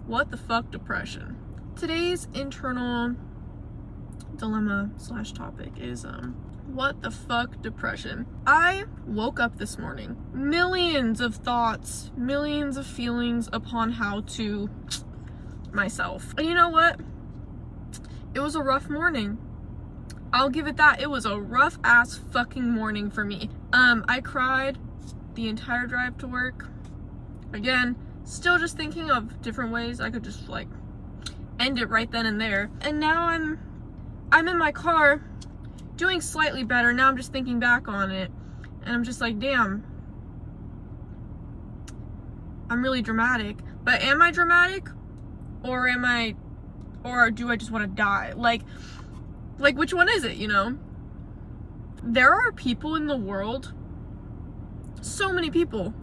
What the fuck depression? Today's internal dilemma / topic is what the fuck depression. I woke up this morning, millions of thoughts, millions of feelings upon how to myself. And you know what? It was a rough morning. I'll give it that. It was a rough ass fucking morning for me. I cried the entire drive to work. Again, still just thinking of different ways I could just like end it right then and there. And now I'm in my car doing slightly better. Now I'm just thinking back on it and I'm just like, damn, I'm really dramatic. But am I dramatic or do I just want to die? Like which one is it, you know? There are people in the world, so many people.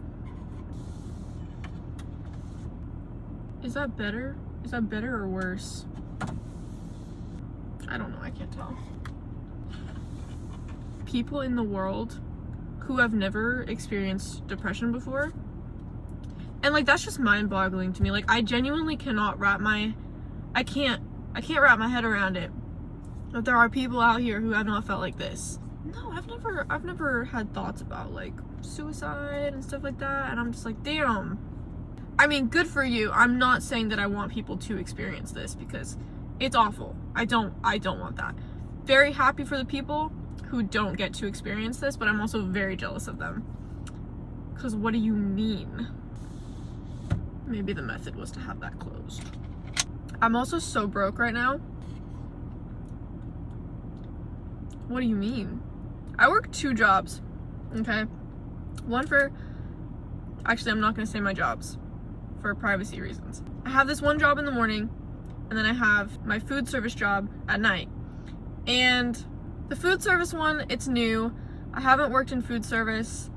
Is that better? Is that better or worse? I don't know, I can't tell. People in the world who have never experienced depression before. And like that's just mind-boggling to me. Like I genuinely cannot I can't wrap my head around it. That there are people out here who have not felt like this. No, I've never had thoughts about like suicide and stuff like that, and I'm just like, damn. I mean, good for you. I'm not saying that I want people to experience this because it's awful. I don't want that. Very happy for the people who don't get to experience this, but I'm also very jealous of them. Cause what do you mean? Maybe the method was to have that closed. I'm also so broke right now. What do you mean? I work 2 jobs, okay? Actually, I'm not gonna say my jobs for privacy reasons. I have this one job in the morning, and then I have my food service job at night. And the food service one, it's new. I haven't worked in food service.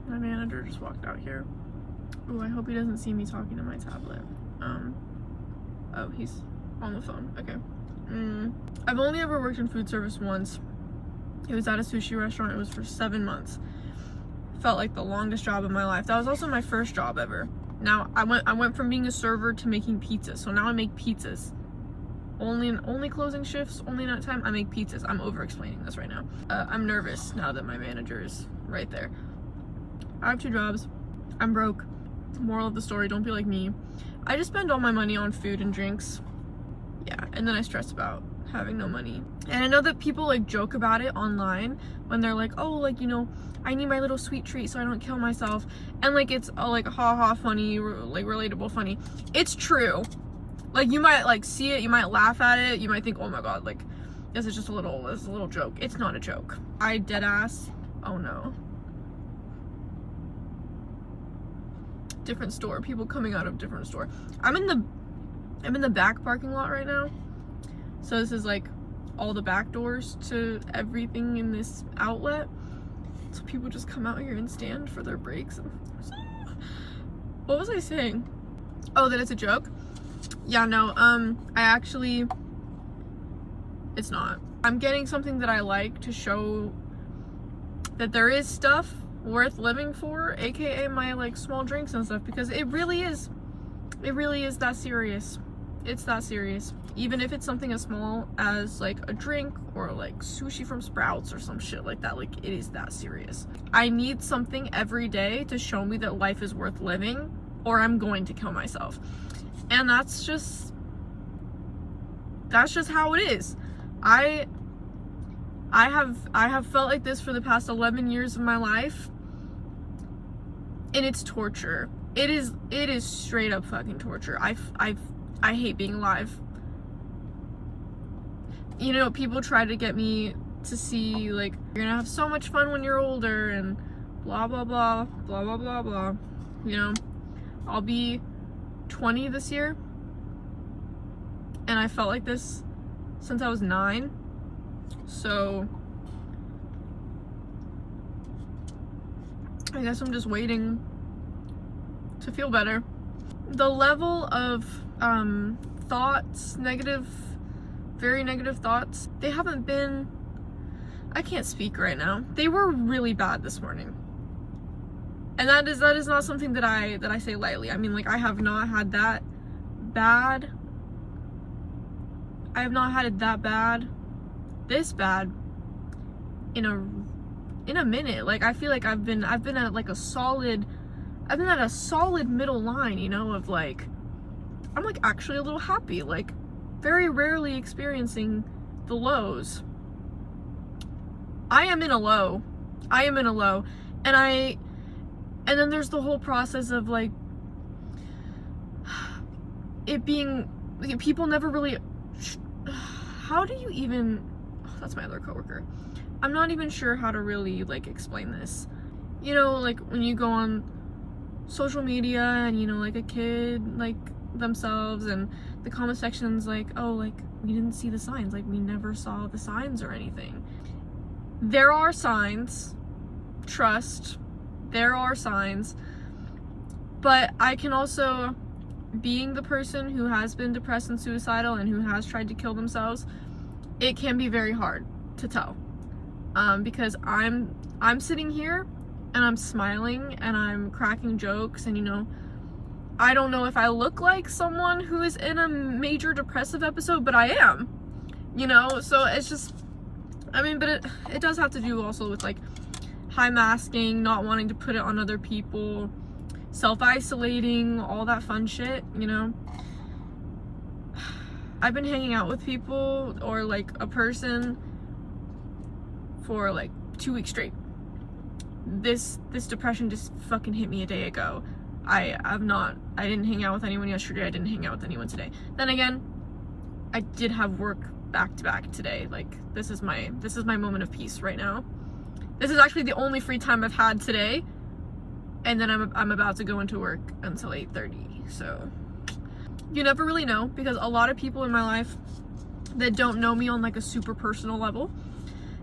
My manager just walked out here. Oh, I hope he doesn't see me talking to my tablet. Oh, he's on the phone, okay. I've only ever worked in food service once. It was at a sushi restaurant. It was for 7 months. Felt like the longest job of my life. That was also my first job ever. Now I went from being a server to making pizzas. So now I make pizzas. Only closing shifts, only nighttime. I make pizzas. I'm over explaining this right now. I'm nervous now that my manager is right there. I have 2 jobs. I'm broke. Moral of the story, don't be like me. I just spend all my money on food and drinks. Yeah, and then I stress about having no money. And I know that people like joke about it online when they're like, oh, like, you know, I need my little sweet treat so I don't kill myself. And like it's like ha funny, like relatable funny. It's true. Like you might like see it, you might laugh at it, you might think, oh my god, like this is a little joke. It's not a joke. I dead ass. Oh no. Different store. People coming out of different store. I'm in the back parking lot right now. So this is like all the back doors to everything in this outlet. So people just come out here and stand for their breaks. What was I saying? Oh, that it's a joke? Yeah, no, it's not. I'm getting something that I like to show that there is stuff worth living for, aka my like small drinks and stuff, because it really is that serious. It's that serious. Even if it's something as small as like a drink or like sushi from Sprouts or some shit like that, like it is that serious. I need something every day to show me that life is worth living or I'm going to kill myself. And that's just how it is. I have felt like this for the past 11 years of my life. And it's torture. It is straight up fucking torture. I hate being alive. You know, people try to get me to see like you're gonna have so much fun when you're older and blah blah blah blah blah blah blah. You know, I'll be 20 this year, and I felt like this since I was 9. So I guess I'm just waiting to feel better. The level of thoughts, very negative thoughts, they haven't been, I can't speak right now. They were really bad this morning. And that is not something that I say lightly. I mean, like, I have not had that bad. I have not had it that bad, this bad, in a minute. Like, I feel like I've been at like a solid middle line, you know, of like, I'm like actually a little happy, like very rarely experiencing the lows. I am in a low. And then there's the whole process of like it being, people never really, how do you even, oh, that's my other coworker. I'm not even sure how to really like explain this. You know, like when you go on social media and, you know, like a kid like themselves and the comment section's like, oh, like we didn't see the signs, like we never saw the signs or anything. There are signs, trust, there are signs, but I can also, being the person who has been depressed and suicidal and who has tried to kill themselves, it can be very hard to tell, because I'm sitting here and I'm smiling and I'm cracking jokes, and you know, I don't know if I look like someone who is in a major depressive episode, but I am, you know. So it's just, I mean, but it does have to do also with like high masking, not wanting to put it on other people, self-isolating, all that fun shit, you know. I've been hanging out with people or like a person for like 2 weeks straight. This depression just fucking hit me a day ago. I didn't hang out with anyone yesterday, I didn't hang out with anyone today. Then again, I did have work back to back today. Like, this is my moment of peace right now. This is actually the only free time I've had today, and then I'm about to go into work until 8:30. So you never really know, because a lot of people in my life that don't know me on like a super personal level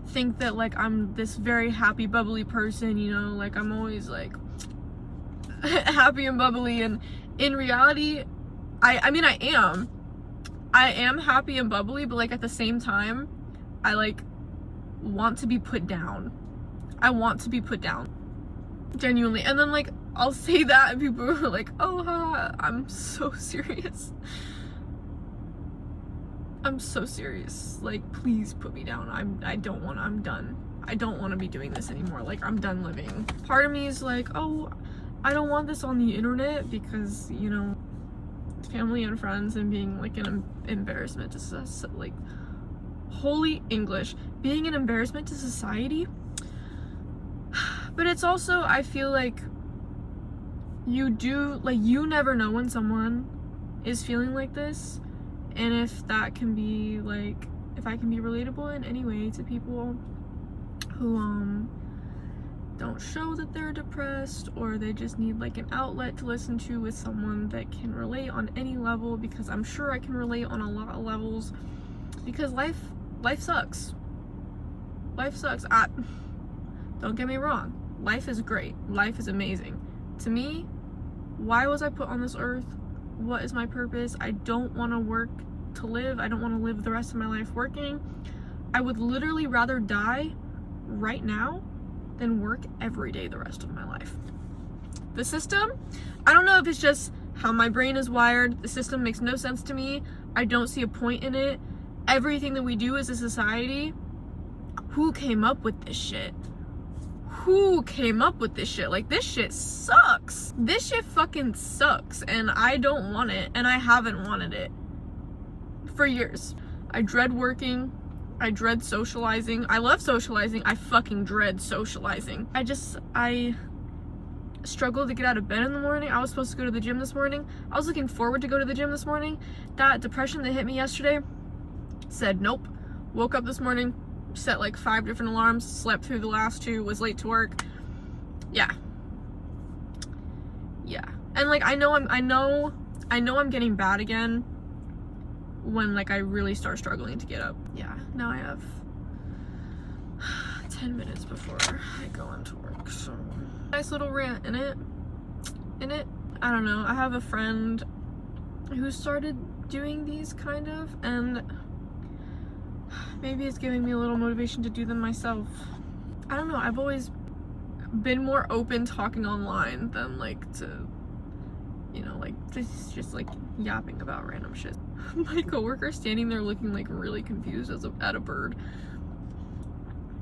think that like I'm this very happy, bubbly person, you know, like I'm always like happy and bubbly, and in reality, I mean I am happy and bubbly, but like at the same time, I like want to be put down. I want to be put down, genuinely. And then like I'll say that and people are like, oh, I'm so serious. I'm so serious. Like, please put me down. I'm done. I don't want to be doing this anymore. Like, I'm done living. Part of me is like, oh, I don't want this on the internet because, you know, family and friends, and being like an embarrassment to like, holy English, being an embarrassment to society. But it's also, I feel like you never know when someone is feeling like this, and if that can be like, if I can be relatable in any way to people who don't show that they're depressed, or they just need like an outlet to listen to with someone that can relate on any level, because I'm sure I can relate on a lot of levels, because life sucks. Life sucks. Don't get me wrong, life is great, life is amazing. To me, why was I put on this earth? What is my purpose? I don't want to work to live. I don't want to live the rest of my life working. I would literally rather die right now than work every day the rest of my life. The system, I don't know if it's just how my brain is wired. The system makes no sense to me. I don't see a point in it. Everything that we do as a society, who came up with this shit? Who came up with this shit? Like, this shit sucks. This shit fucking sucks, and I don't want it, and I haven't wanted it for years. I dread working. I dread socializing. I love socializing. I fucking dread socializing. I struggle to get out of bed in the morning. I was supposed to go to the gym this morning. I was looking forward to go to the gym this morning. That depression that hit me yesterday said nope. Woke up this morning, set like 5 different alarms, slept through the last 2, was late to work. Yeah. And like I know I'm getting bad again when like I really start struggling to get up. Yeah. Now I have 10 minutes before I go into work. So nice little rant in it. I don't know. I have a friend who started doing these kind of, and maybe it's giving me a little motivation to do them myself. I don't know, I've always been more open talking online than like to you know, like just like yapping about random shit. My coworker's standing there looking like really confused at a bird.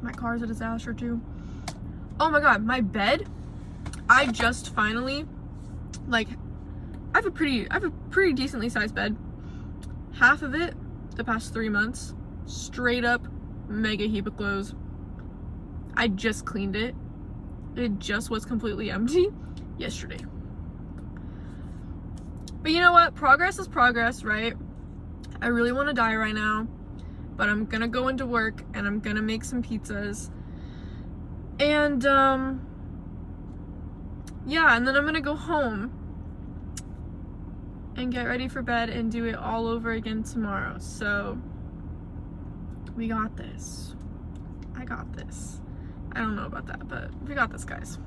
My car's a disaster too. Oh my god, my bed, I just finally, like, I have a pretty decently sized bed. Half of it, the past 3 months, straight up mega heap of clothes. I just cleaned it. It just was completely empty yesterday. But you know what? Progress is progress, right? I really want to die right now, but I'm gonna go into work and I'm gonna make some pizzas. And, yeah, and then I'm gonna go home and get ready for bed and do it all over again tomorrow. So, we got this. I got this. I don't know about that, but we got this, guys.